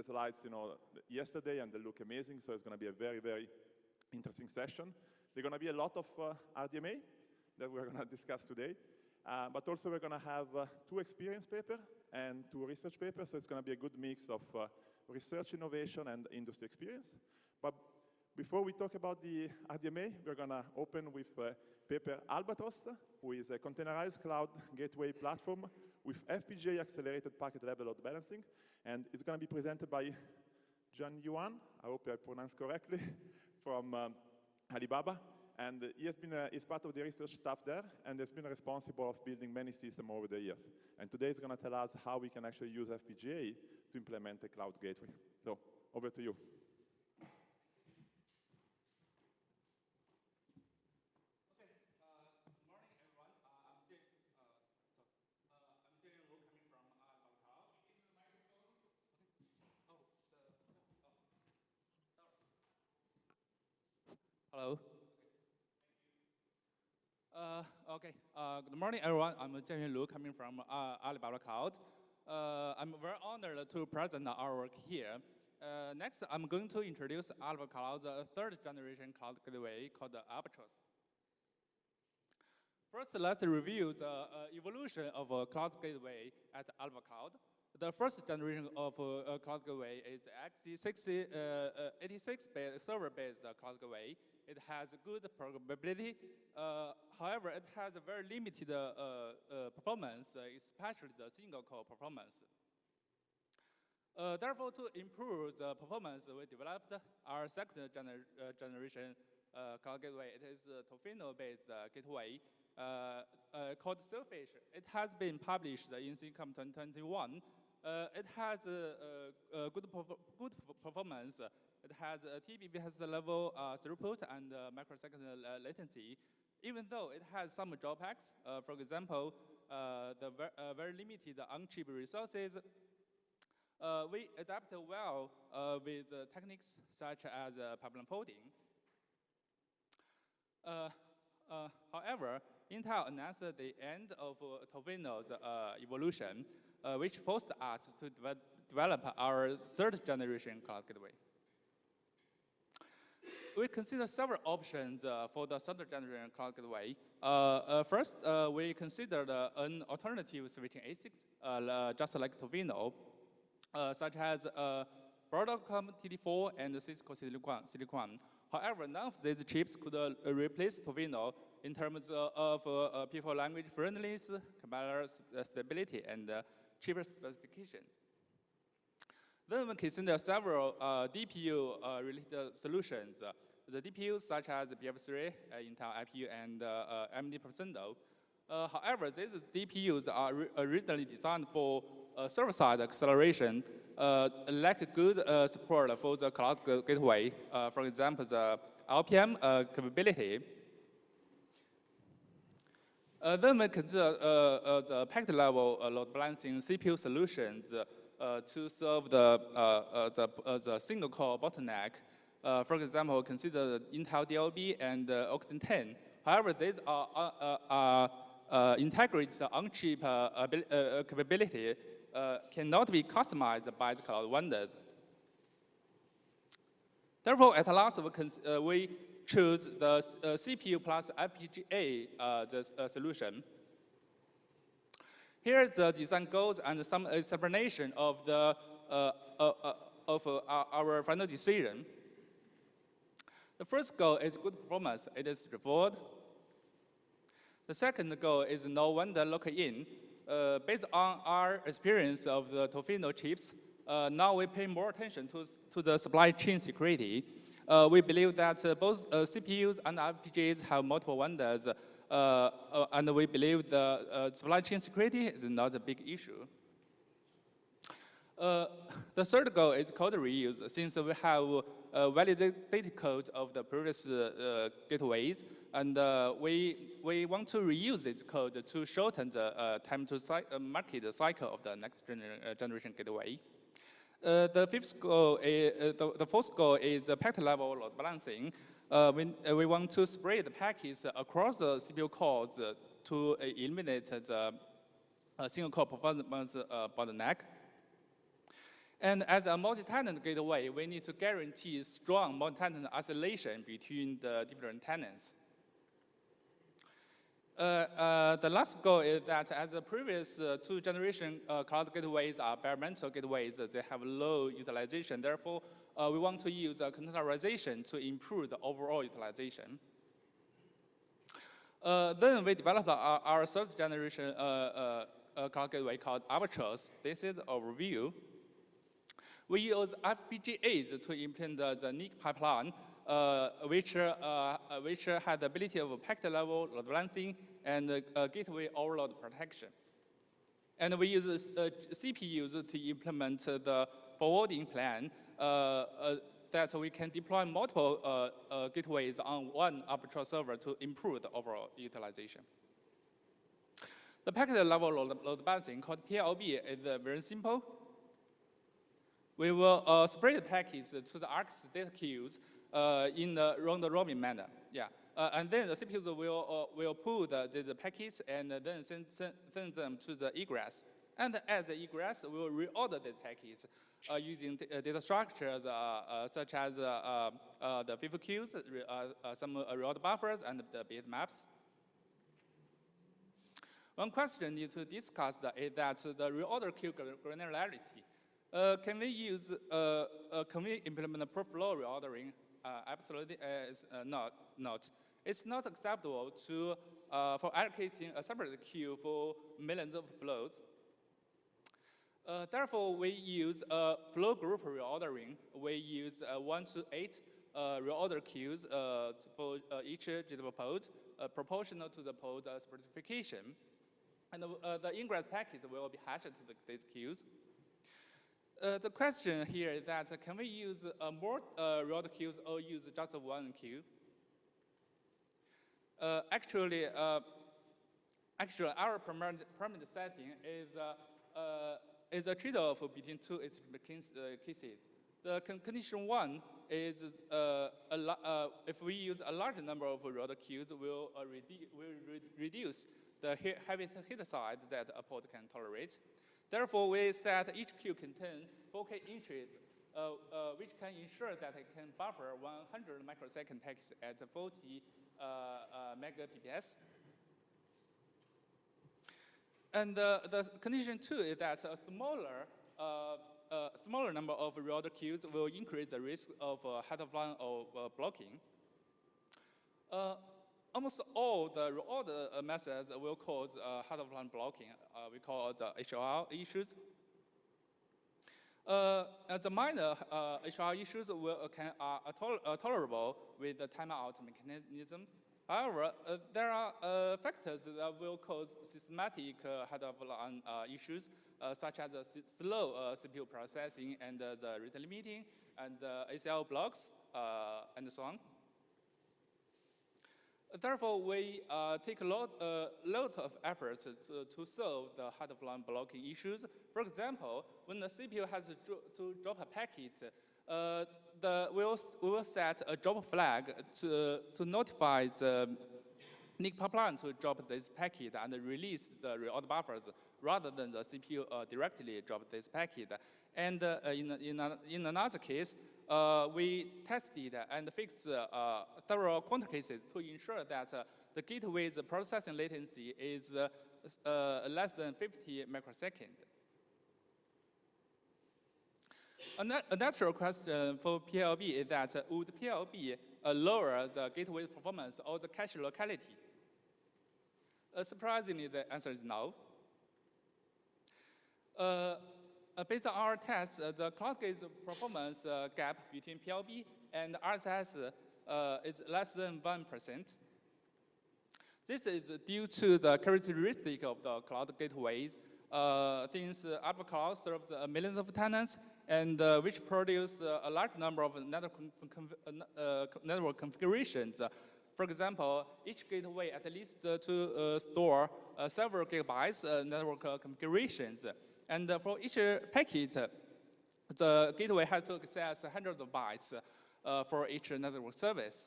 slides, yesterday, and they look amazing. So it's going to be a very, very interesting session. There's going to be a lot of RDMA that we're going to discuss today. But also we're going to have 2 experience papers and 2 research papers. So it's going to be a good mix of research innovation and industry experience. But before we talk about the RDMA, we're going to open with paper Albatross, who is a containerized cloud gateway platform with FPGA-accelerated packet level load balancing. And it's going to be presented by John Yuan, I hope I pronounced correctly, from Alibaba. And he's part of the research staff there, and has been responsible of building many systems over the years. And today he's going to tell us how we can actually use FPGA to implement a cloud gateway. So over to you. Okay. Good morning, everyone. I'm Jay Wu, coming from Albatross. Hello. Okay. Good morning, everyone. I'm Jian Lu, coming from Alibaba Cloud. I'm very honored to present our work here. Next, I'm going to introduce Alibaba Cloud's 3rd generation cloud gateway called the Albatross. First, let's review the evolution of a cloud gateway at Alibaba Cloud. The 1st generation of cloud gateway is x86 server-based cloud gateway. It has good programmability. However, it has a very limited performance, especially the single-core performance. Therefore, to improve the performance, we developed our 2nd generation cloud gateway. It is a Tofino-based gateway called Sailfish. It has been published in SIGCOMM'25. It has good performance. It has a TBBS level throughput and microsecond latency. Even though it has some drawbacks, for example, the very limited on-chip resources, we adapt well with techniques such as pipeline folding. However, Intel announced the end of Tofino's evolution, which forced us to develop our 3rd generation cloud gateway. We consider several options for the 3rd generation cloud gateway. First, we considered an alternative switching ASICs, just like Tofino, such as Broadcom TD4 and Cisco SIGCOMM'25. However, none of these chips could replace Tofino in terms of people language friendliness, compiler stability, and cheaper specifications. Then we consider several DPU-related solutions. The DPUs such as BF3, Intel IPU, and AMD Persendo. However, these DPUs are originally designed for server-side acceleration, lack good support for the cloud gateway. For example, the LPM capability. Then we consider the packet-level load balancing CPU solutions to solve the single-core bottleneck. For example, consider the Intel DLB and Octane 10. However, these integrate the on-chip capability cannot be customized by the cloud vendors. Therefore, at last, we choose the CPU plus FPGA solution. Here are the design goals and some explanation of our final decision. The first goal is good performance. It is straightforward. The second goal is no vendor lock-in. Based on our experience of the Tofino chips, now we pay more attention to the supply chain security. We believe that both CPUs and FPGAs have multiple vendors, and we believe the supply chain security is not a big issue. The third goal is code reuse. Since we have validated code of the previous gateways, and we want to reuse this code to shorten the time to market cycle of the next generation gateway. The fourth goal is the packet level load balancing. We want to spread the packets across the CPU cores to eliminate the single core performance bottleneck. And as a multi-tenant gateway, we need to guarantee strong multi-tenant isolation between the different tenants. The last goal is that as the previous two generation cloud gateways are bare metal gateways, they have low utilization. Therefore, we want to use containerization to improve the overall utilization. Then we developed our third generation cloud gateway called Albatross. This is the overview. We use FPGAs to implement the NIC pipeline, which had the ability of packet level load balancing and gateway overload protection. And we use CPUs to implement the forwarding plan that we can deploy multiple gateways on one Albatross server to improve the overall utilization. The packet level load balancing, called PLB, is very simple. We will split the packets to the ARC data queues in the round-robin manner. Yeah. And then the CPUs will pull the packets and then send them to the egress. And as the egress, we will reorder the packets using data structures such as the FIFO queues, some reorder buffers, and the bit maps. One question need to discuss is that the reorder queue granularity. Can we implement per-flow reordering? Absolutely, it's not. It's not acceptable for allocating a separate queue for millions of flows. Therefore, we use flow group reordering. We use 1 to 8 reorder queues for each JIT pod, proportional to the pod specification. And the ingress packets will be hashed to these queues. The question here is that can we use more reorder queues or use just one queue? Actually, our permanent setting is a trade-off between two cases. The condition one is if we use a large number of reorder queues, we'll reduce the heavy hit size that a pod can tolerate. Therefore, we set each queue contain 4K entries, which can ensure that it can buffer 100 microsecond packets at 40 megabps. And the condition two is that a smaller number of reorder queues will increase the risk of head-of-line or blocking. Almost all the reorder methods will cause head-of-line blocking. We call it HLR issues. The minor HLR issues are tolerable with the timeout mechanism. However, there are factors that will cause systematic head-of-line issues, such as slow CPU processing and the rate limiting and ACL blocks and so on. Therefore, we take a lot of effort to solve the head-of-line blocking issues. For example, when the CPU has to drop a packet, we will set a drop flag to notify the NIC pipeline to drop this packet and release the reorder buffers rather than the CPU directly drop this packet. And in another case, we tested and fixed several corner cases to ensure that the gateway's processing latency is less than 50 microseconds. A natural question for PLB is that would PLB lower the gateway performance or the cache locality? Surprisingly, the answer is no. Based on our tests, the cloud gate performance gap between PLB and RSS is less than 1%. This is due to the characteristic of the cloud gateways. Since Albatross serves millions of tenants and which produce a large number of network configurations. For example, each gateway at least to store several gigabytes network configurations. And for each packet, the gateway has to access hundreds of bytes for each network service.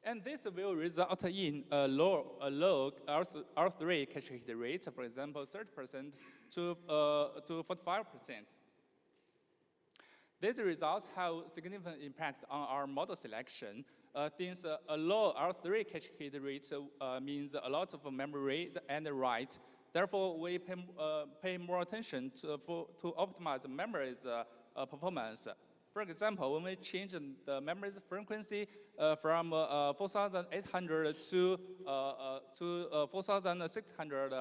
And this will result in a low R3 cache hit rate, for example, 30% to 45%. These results have significant impact on our model selection, since a low R3 cache hit rate means a lot of memory and write. Therefore, we pay more attention to optimize the memory's performance. For example, when we change the memory's frequency from 4,800 to 4,600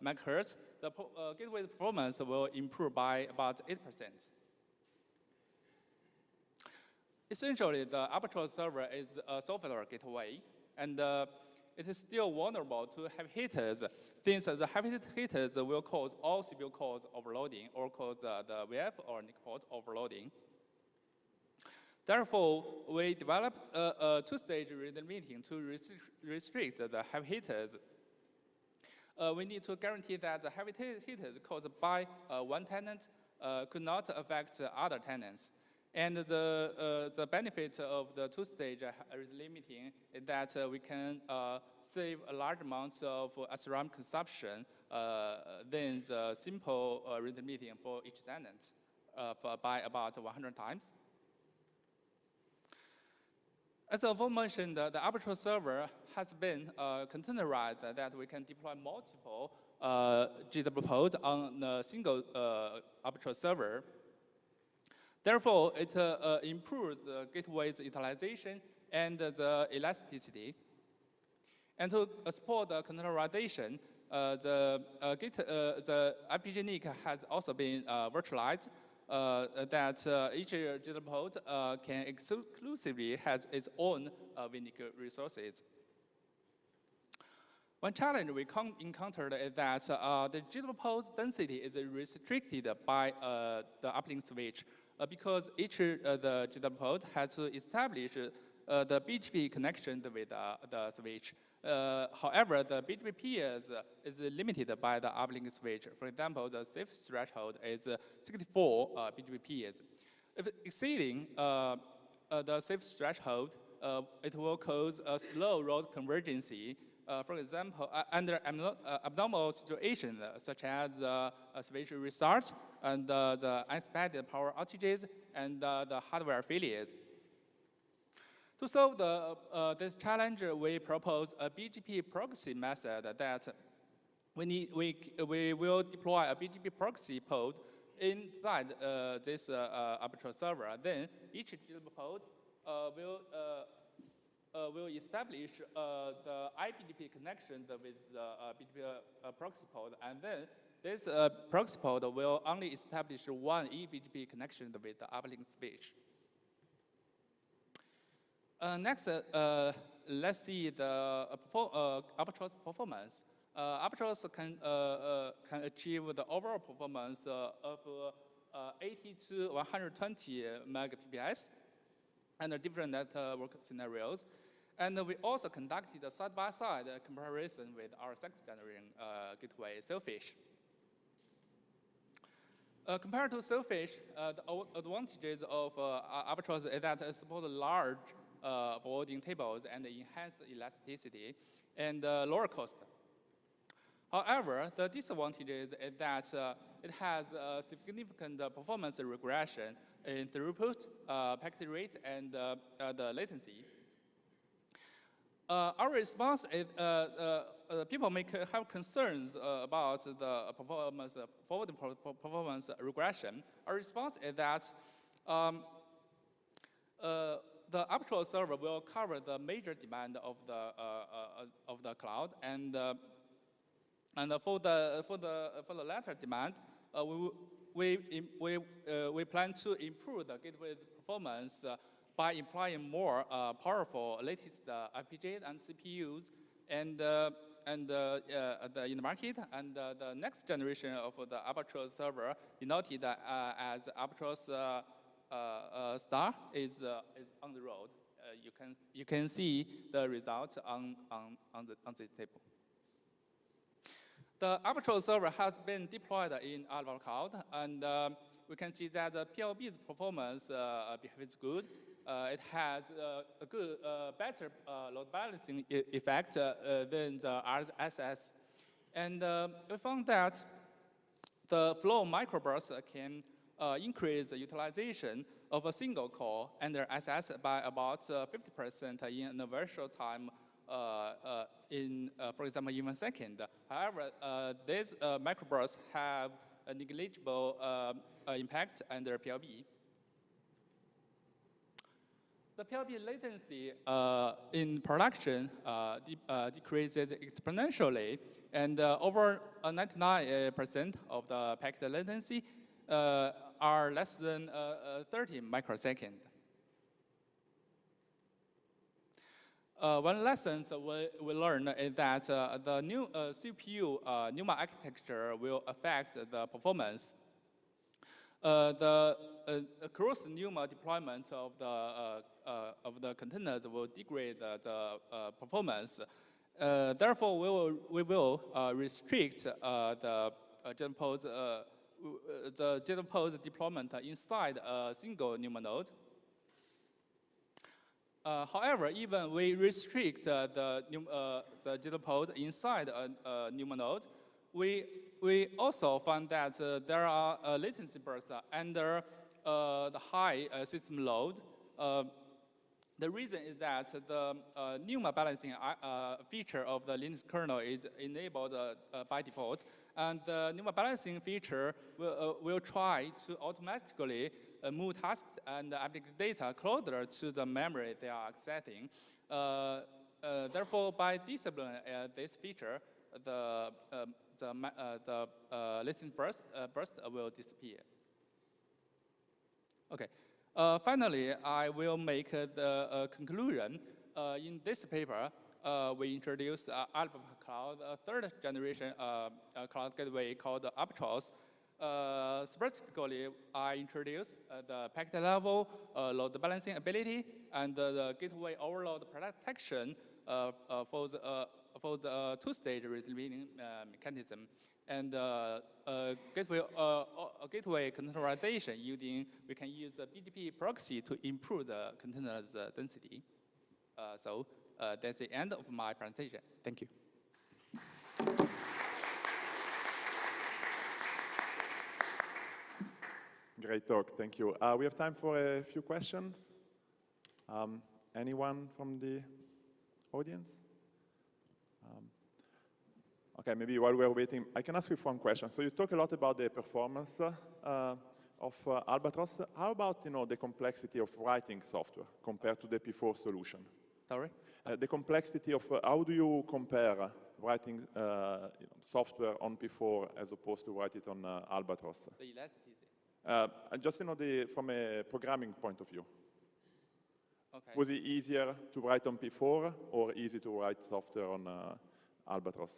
megahertz, the gateway performance will improve by about 8%. Essentially, the Albatross server is a software gateway, and it is still vulnerable to heavy hitters, since the heavy hitters will cause all CPU cores overloading or cause the VF or NIC port overloading. Therefore, we developed a two-stage rhythm limiting to restrict the heavy hitters. We need to guarantee that the heavy hitters caused by one tenant could not affect other tenants. And the benefit of the two-stage rhythm limiting is that we can save a large amount of SRAM consumption than the simple rhythm limiting for each tenant by about 100 times. As aforementioned, the Albatross server has been containerized, that we can deploy multiple GW pods on a single Albatross server. Therefore, it improves the gateway's utilization and the elasticity. And to support the containerization, the FPGA NIC has also been virtualized, that each GW pod can exclusively has its own VNIC resources. One challenge we encountered is that the GW pod's density is restricted by the uplink switch, because each the GW pod has to establish the BGP connection with the switch. However, the BGP peers is limited by the uplink switch. For example, the safe threshold is 64 BGP peers. If exceeding the safe threshold, it will cause a slow road convergency. For example, under abnormal situations such as the switch restart and the unexpected power outages and the hardware failures. To solve this challenge, we propose a BGP proxy method that we will deploy a BGP proxy pod inside this Albatross server. Then each GW pod will establish the iBGP connection with the BGP proxy pod, and then this proxy pod will only establish one eBGP connection with the uplink switch. Next, let's see the Albatross performance. Albatross can achieve the overall performance of 80 to 120 Mbps under different network scenarios. And we also conducted a side-by-side comparison with our second-generation gateway, Sailfish. Compared to Sailfish, the advantages of Albatross is that it supports large forwarding tables and enhanced elasticity and lower cost. However, the disadvantages is that it has a significant performance regression in throughput, packet rate, and the latency. Our response is people may have concerns about the forwarding performance regression. Our response is that the Albatross server will cover the major demand of the cloud, and for the latter demand, we plan to improve the gateway performance by employing more powerful latest FPGA and CPUs in the market, and the next generation of the Albatross server, denoted as Albatross Star, is on the road. You can see the results on the table. The Albatross server has been deployed in Albatross Cloud, and we can see that the PLB's performance behaves good. It has a good, better load balancing effect than the RSS. And we found that the flow microburst can increase the utilization of a single core under SS by about 50% in a very short time, for example, even second. However, these microbursts have a negligible impact under PLB. The PLB latency in production decreases exponentially, and over 99% of the packet latency are less than 30 microseconds. One lesson we learned is that the new CPU NUMA architecture will affect the performance. The cross NUMA deployment of the containers will degrade the performance. Therefore, we will restrict the JetPose deployment inside a single NUMA node. However, even we restrict the JetPose inside a NUMA node, we also find that there are latency bursts under the high system load. The reason is that the NUMA balancing feature of the Linux kernel is enabled by default, and the NUMA balancing feature will try to automatically move tasks and application data closer to the memory they are accessing. Therefore, by disabling this feature, the latency burst will disappear. Okay. Finally, I will make the conclusion. In this paper, we introduced Albatross Cloud, a third generation cloud gateway called Albatross. Specifically, I introduced the packet level load balancing ability and the gateway overload protection for the two-stage reading mechanism, and gateway containerization we can use the BDP proxy to improve the containers density. So that's the end of my presentation. Thank you. Great talk, thank you. We have time for a few questions. Anyone from the audience? Okay, maybe while we're waiting, I can ask you one question. So you talk a lot about the performance of Albatross. How about the complexity of writing software compared to the P4 solution? Sorry? The complexity of how do you compare writing software on P4 as opposed to write it on Albatross? The elasticity. Just from a programming point of view. Okay. Was it easier to write on P4 or easy to write software on Albatross?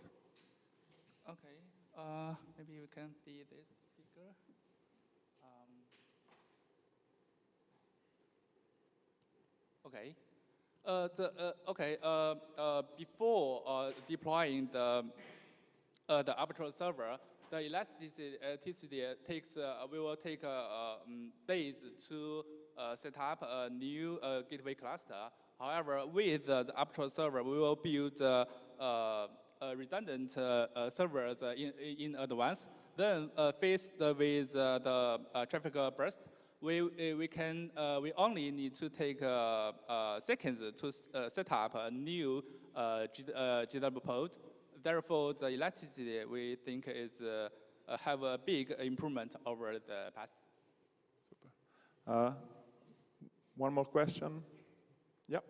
Okay, maybe we can see this figure. Okay. Before deploying the Albatross server, the elasticity takes will take days to set up a new gateway cluster. However, with the Albatross server, we will build redundant servers in advance. Then, faced with the traffic burst, we only need to take seconds to set up a new GW pod. Therefore, the elasticity we think is have a big improvement over the past. Super. One more question. Yep.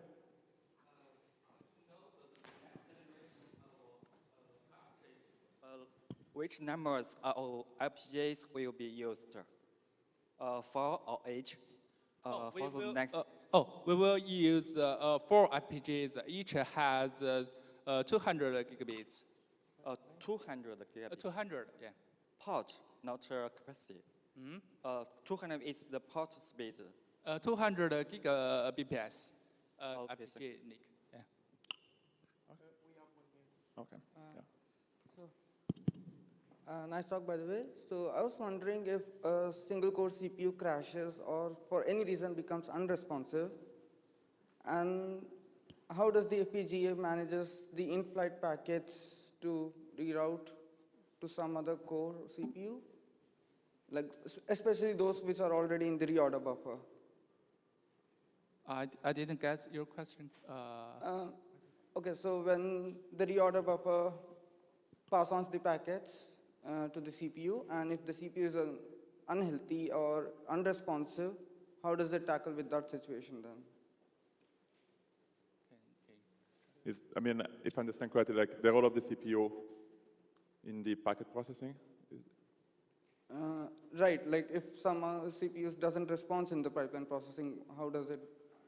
Which numbers of FPGAs will be used? 4 or 8 for the next? We will use 4 FPGAs. Each has 200 gigabits. 200 gigabits? 200, yeah. Port, not capacity. 200 is the port speed. 200 gigabps. FPGA, Nick. Yeah. Okay. Okay. Yeah. Nice talk, by the way. So I was wondering if a single core CPU crashes or for any reason becomes unresponsive, and how does the FPGA manages the in-flight packets to reroute to some other core CPU? Like, especially those which are already in the reorder buffer. I didn't get your question. Okay, so when the reorder buffer pass on the packets to the CPU, and if the CPU is unhealthy or unresponsive, how does it tackle with that situation then? I mean, if I understand correctly, like the role of the CPU in the packet processing? Right, like if some CPUs doesn't respond in the pipeline processing, how does it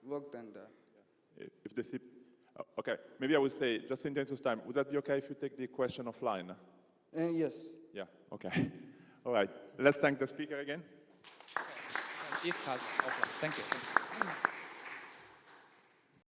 work then there? Yeah. If the okay, maybe I would say, just in terms of time, would that be okay if you take the question offline? Yes. Yeah, okay. All right, let's thank the speaker again. Thank you.